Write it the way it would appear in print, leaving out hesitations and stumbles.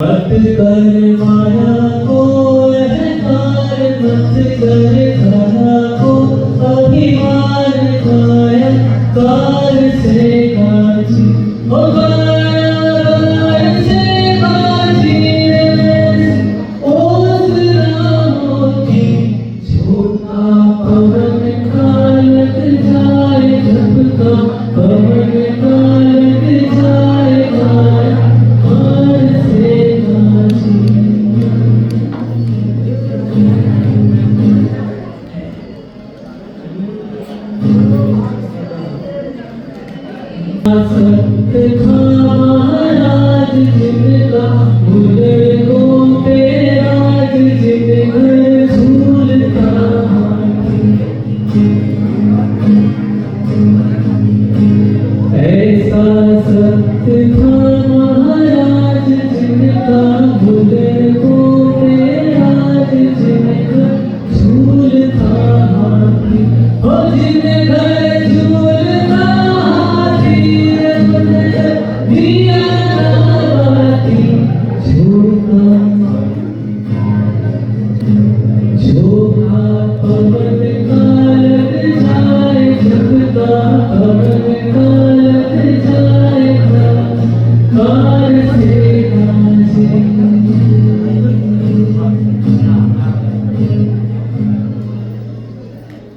मत कर माया को अहंकार, मत कर धरा को अभिमान, काया काल से काजी ओ काल से काजी ओस रामोती छोटा पवन कालक जाए झपका पवन कालक जाए काया काल से काजी। सत्य था महाराज जिनका भूले को राज, जिन घर झूलता ऐसा सत्य था महाराज जिनका भूले